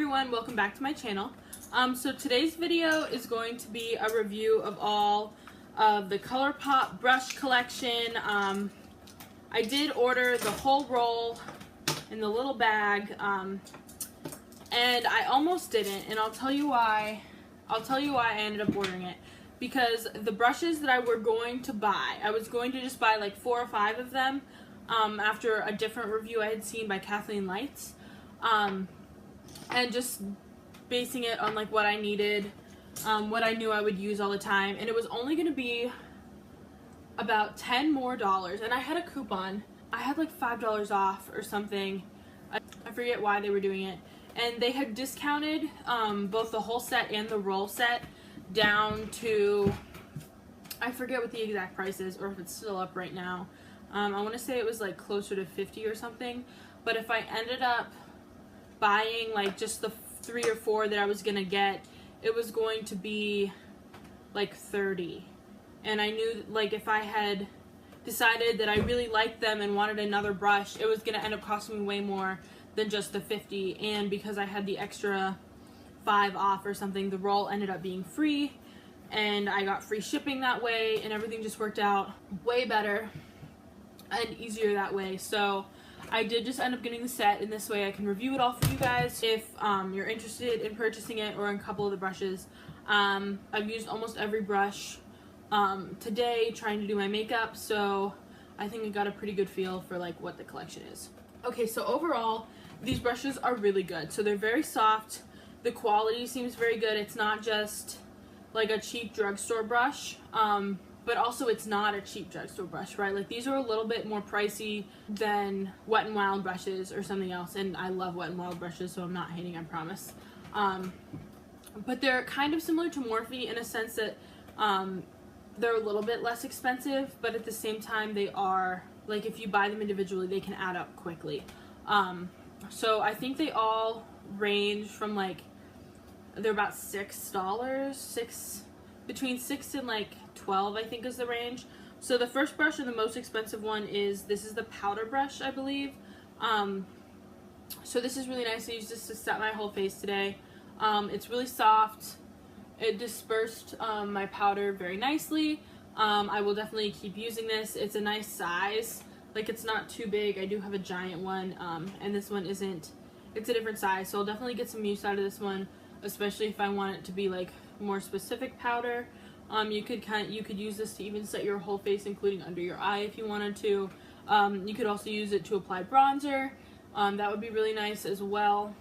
everyone, welcome back to my channel. So today's video is going to be a review of all of the Colourpop brush collection. I did order the whole roll in the little bag, and I almost didn't, and I'll tell you why. I ended up ordering it. Because the brushes that I were going to buy, I was going to just buy like 4 or 5 of them after a different review I had seen by Kathleen Lights. And just basing it on like what I needed, what I knew I would use all the time, and it was only going to be about $10 more, and I had a coupon. I had like $5 off or something. I forget why they were doing it, and they had discounted both the whole set and the roll set down to, I forget what the exact price is or if it's still up right now. I want to say it was like closer to 50 or something, but if I ended up buying like just the 3 or 4 that I was gonna get, it was going to be like 30, and I knew like if I had decided that I really liked them and wanted another brush, it was gonna end up costing me way more than just the 50, and because I had the extra 5 off or something, the roll ended up being free and I got free shipping that way, and everything just worked out way better and easier that way. So I did just end up getting the set, and this way I can review it all for you guys if you're interested in purchasing it or in a couple of the brushes. I've used almost every brush today trying to do my makeup, so I think I got a pretty good feel for like what the collection is. Okay, so overall these brushes are really good. So they're very soft. The quality seems very good. It's not just like a cheap drugstore brush, but also it's not a cheap drugstore brush, right? Like these are a little bit more pricey than Wet n Wild brushes or something else, and I love Wet n Wild brushes, so I'm not hating, I promise. But they're kind of similar to Morphe in a sense that they're a little bit less expensive, but at the same time they are, like if you buy them individually, they can add up quickly. So I think they all range from like, they're about $6, between 6 and like 12 I think is the range. So the first brush and the most expensive one is, this is the powder brush, I believe. So this is really nice. I used this to set my whole face today. It's really soft. It dispersed my powder very nicely. I will definitely keep using this. It's a nice size. Like it's not too big. I do have a giant one, and this one isn't. It's a different size, so I'll definitely get some use out of this one, especially if I want it to be like more specific powder. You could use this to even set your whole face, including under your eye if you wanted to. You could also use it to apply bronzer. That would be really nice as well.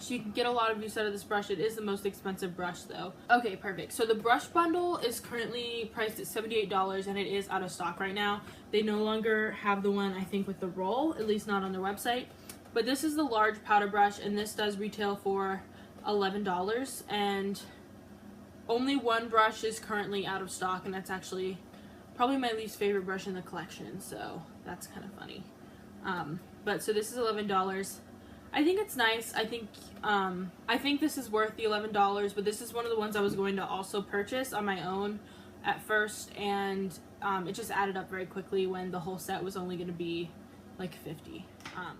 So you can get a lot of use out of this brush. It is the most expensive brush though. Okay, perfect. So the brush bundle is currently priced at $78, and it is out of stock right now. They no longer have the one, I think, with the roll, at least not on their website. But this is the large powder brush, and this does retail for $11, and only one brush is currently out of stock, and that's actually probably my least favorite brush in the collection, so that's kind of funny. But so this is $11. I think it's nice. I think this is worth the $11, but this is one of the ones I was going to also purchase on my own at first, and it just added up very quickly when the whole set was only going to be like 50.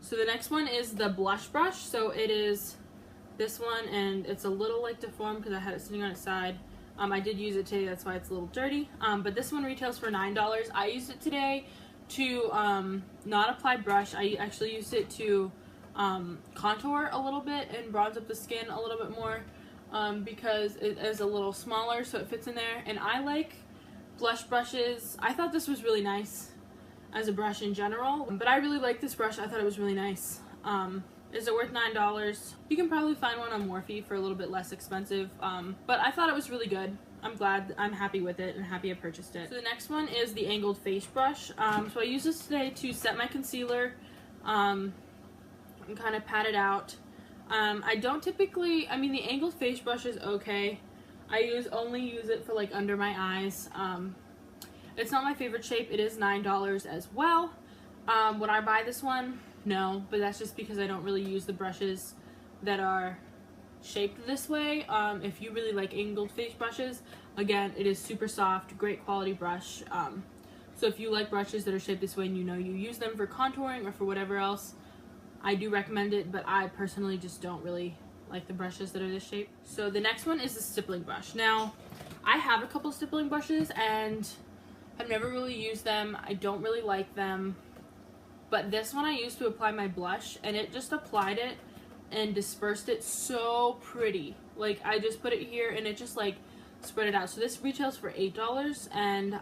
So the next one is the blush brush. So it is this one, and it's a little like deformed because I had it sitting on its side. I did use it today, that's why it's a little dirty. But this one retails for $9. I used it today to not apply brush. I actually used it to contour a little bit and bronze up the skin a little bit more, because it is a little smaller, so it fits in there. And I like blush brushes. I thought this was really nice as a brush in general, but I really like this brush. I thought it was really nice. Is it worth $9? You can probably find one on Morphe for a little bit less expensive, but I thought it was really good. I'm happy with it and happy I purchased it. So the next one is the angled face brush. So I used this today to set my concealer and kind of pat it out. I don't typically, I mean, the angled face brush is okay. I only use it for like under my eyes. It's not my favorite shape. It is $9 as well. Would I buy this one? No, but that's just because I don't really use the brushes that are shaped this way. If you really like angled face brushes, again, it is super soft, great quality brush. So if you like brushes that are shaped this way and you know you use them for contouring or for whatever else, I do recommend it, but I personally just don't really like the brushes that are this shape. So the next one is the stippling brush. Now, I have a couple stippling brushes and I've never really used them. I don't really like them. But this one I used to apply my blush, and it just applied it and dispersed it so pretty. Like, I just put it here and it just like spread it out. So this retails for $8, and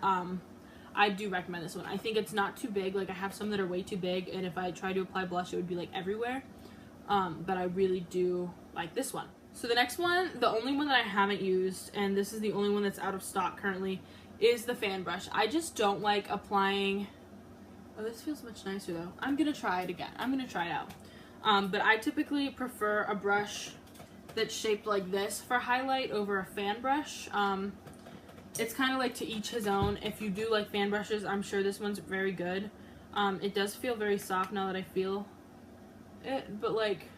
I do recommend this one. I think it's not too big. Like, I have some that are way too big, and if I try to apply blush, it would be like everywhere. But I really do like this one. So the next one, the only one that I haven't used, and this is the only one that's out of stock currently, is the fan brush. I just don't like applying... Oh, this feels much nicer though. I'm gonna try it again. I'm gonna try it out. But I typically prefer a brush that's shaped like this for highlight over a fan brush. It's kind of like to each his own. If you do like fan brushes, I'm sure this one's very good. It does feel very soft now that I feel it, but like,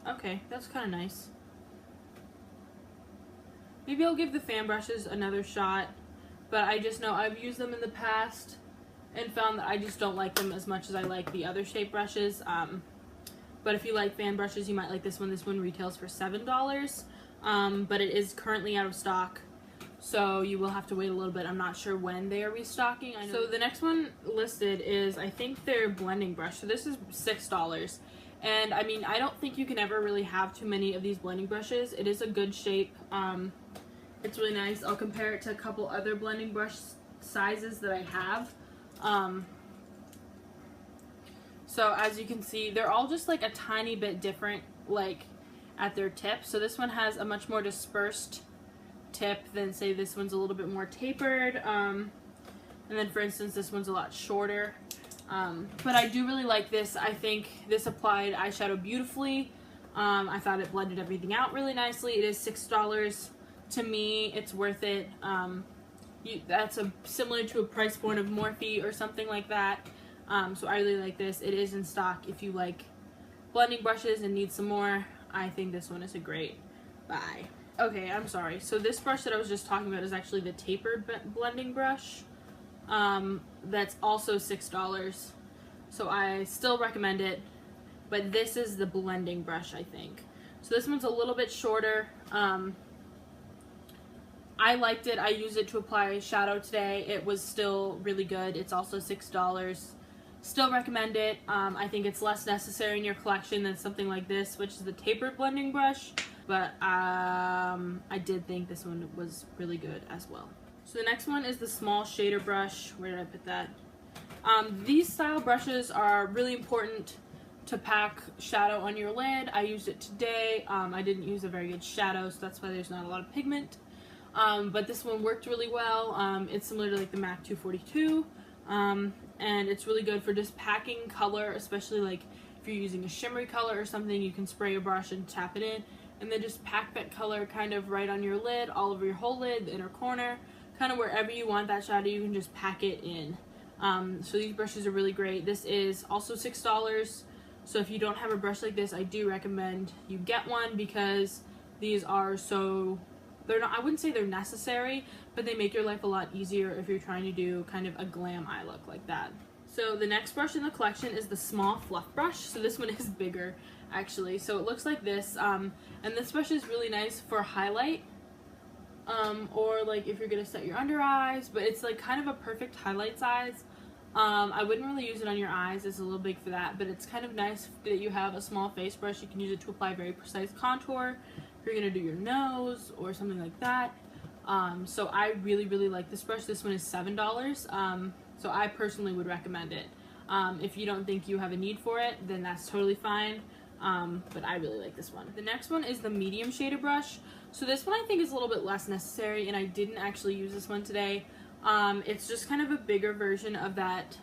okay, that's kind of nice. Maybe I'll give the fan brushes another shot, but I just know I've used them in the past and found that I just don't like them as much as I like the other shape brushes. But if you like fan brushes, you might like this one. This one retails for $7, but it is currently out of stock, so you will have to wait a little bit. I'm not sure when they are restocking. So the next one listed is, I think, their blending brush. So this is $6. And I mean, I don't think you can ever really have too many of these blending brushes. It is a good shape. It's really nice. I'll compare it to a couple other blending brush sizes that I have. So as you can see, they're all just like a tiny bit different, like at their tip. So this one has a much more dispersed tip than, say, this one's a little bit more tapered. And then, for instance, this one's a lot shorter. But I do really like this. I think this applied eyeshadow beautifully. I thought it blended everything out really nicely. It is $6. To me, it's worth it. That's similar to a price point of Morphe or something like that. So I really like this. It is in stock. If you like blending brushes and need some more, I think this one is a great buy. Okay, I'm sorry. So this brush that I was just talking about is actually the tapered blending brush. That's also $6. So I still recommend it. But this is the blending brush, I think. So this one's a little bit shorter. I liked it. I used it to apply shadow today. It was still really good. It's also $6. Still recommend it. I think it's less necessary in your collection than something like this, which is the tapered blending brush. But I did think this one was really good as well. So the next one is the small shader brush. Where did I put that? These style brushes are really important to pack shadow on your lid. I used it today. I didn't use a very good shadow, so that's why there's not a lot of pigment. But this one worked really well. It's similar to like the MAC 242, and it's really good for just packing color, especially like if you're using a shimmery color or something. You can spray a brush and tap it in, and then just pack that color kind of right on your lid, all over your whole lid, the inner corner, kind of wherever you want that shadow, you can just pack it in. So these brushes are really great. This is also $6. So if you don't have a brush like this, I do recommend you get one, because these are so... They're not, I wouldn't say they're necessary, but they make your life a lot easier if you're trying to do kind of a glam eye look like that. So the next brush in the collection is the small fluff brush. So this one is bigger, actually. So it looks like this, and this brush is really nice for highlight, or like if you're gonna set your under eyes, but it's like kind of a perfect highlight size. I wouldn't really use it on your eyes. It's a little big for that, but it's kind of nice that you have a small face brush. You can use it to apply very precise contour if you're gonna do your nose or something like that. So I really, really like this brush. This one is $7. So I personally would recommend it. If you don't think you have a need for it, then that's totally fine. But I really like this one. The next one is the medium shaded brush. So this one I think is a little bit less necessary, and I didn't actually use this one today. It's just kind of a bigger version of that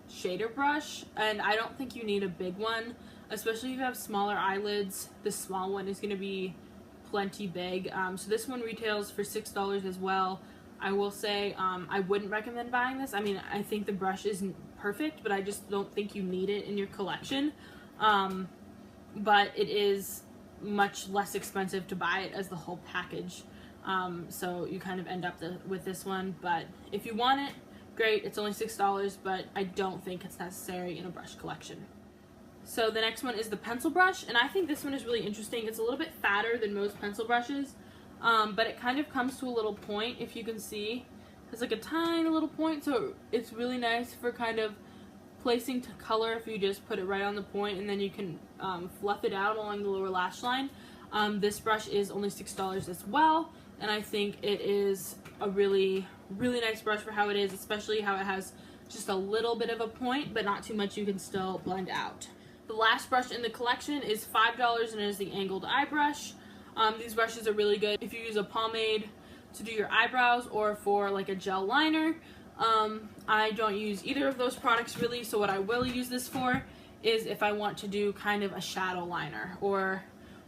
shader brush, and I don't think you need a big one, especially if you have smaller eyelids. The small one is going to be plenty big. So this one retails for $6 as well. I will say I wouldn't recommend buying this. I mean, I think the brush isn't perfect, but I just don't think you need it in your collection. But it is much less expensive to buy it as the whole package. So you kind of end up with this one, but if you want it, great. It's only $6, but I don't think it's necessary in a brush collection. So the next one is the pencil brush, and I think this one is really interesting. It's a little bit fatter than most pencil brushes, but it kind of comes to a little point, if you can see. It's like a tiny little point, so it's really nice for kind of placing to color if you just put it right on the point, and then you can fluff it out along the lower lash line. This brush is only $6 as well, and I think it is a really nice brush for how it is, especially how it has just a little bit of a point, but not too much. You can still blend out. The last brush in the collection is $5, and it is the angled eye brush. These brushes are really good if you use a pomade to do your eyebrows or for like a gel liner. I don't use either of those products really, so what I will use this for is if I want to do kind of a shadow liner or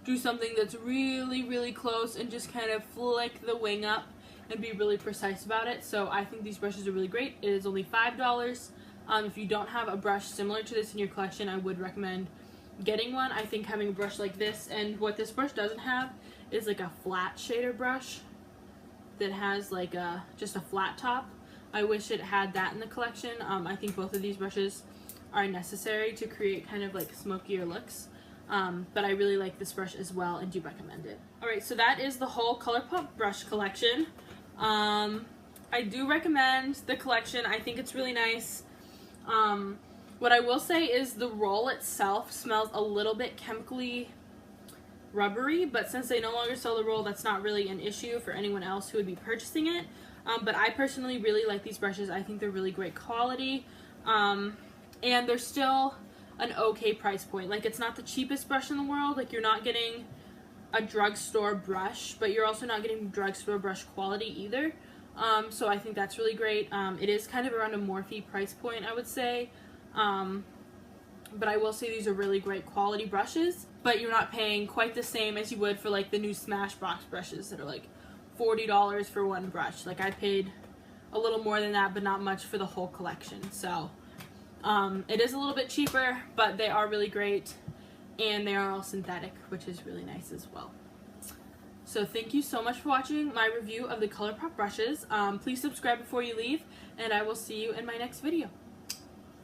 do something that's really close and just kind of flick the wing up and be really precise about it. So I think these brushes are really great. It is only $5. If you don't have a brush similar to this in your collection, I would recommend getting one. I think having a brush like this, and what this brush doesn't have is like a flat shader brush that has like just a flat top. I wish it had that in the collection. I think both of these brushes are necessary to create kind of like smokier looks. But I really like this brush as well and do recommend it. Alright, so that is the whole Colourpop brush collection. I do recommend the collection. I think it's really nice. What I will say is the roll itself smells a little bit chemically rubbery, but since they no longer sell the roll, that's not really an issue for anyone else who would be purchasing it. But I personally really like these brushes. I think they're really great quality, and they're still an okay price point. Like, it's not the cheapest brush in the world. Like, you're not getting a drugstore brush, but you're also not getting drugstore brush quality either. So I think that's really great. It is kind of around a Morphe price point, I would say. But I will say these are really great quality brushes, but you're not paying quite the same as you would for like the new Smashbox brushes that are like $40 for one brush. Like, I paid a little more than that, but not much for the whole collection. So it is a little bit cheaper, but they are really great, and they are all synthetic, which is really nice as well. So thank you so much for watching my review of the Colourpop brushes. Please subscribe before you leave, and I will see you in my next video.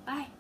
Bye!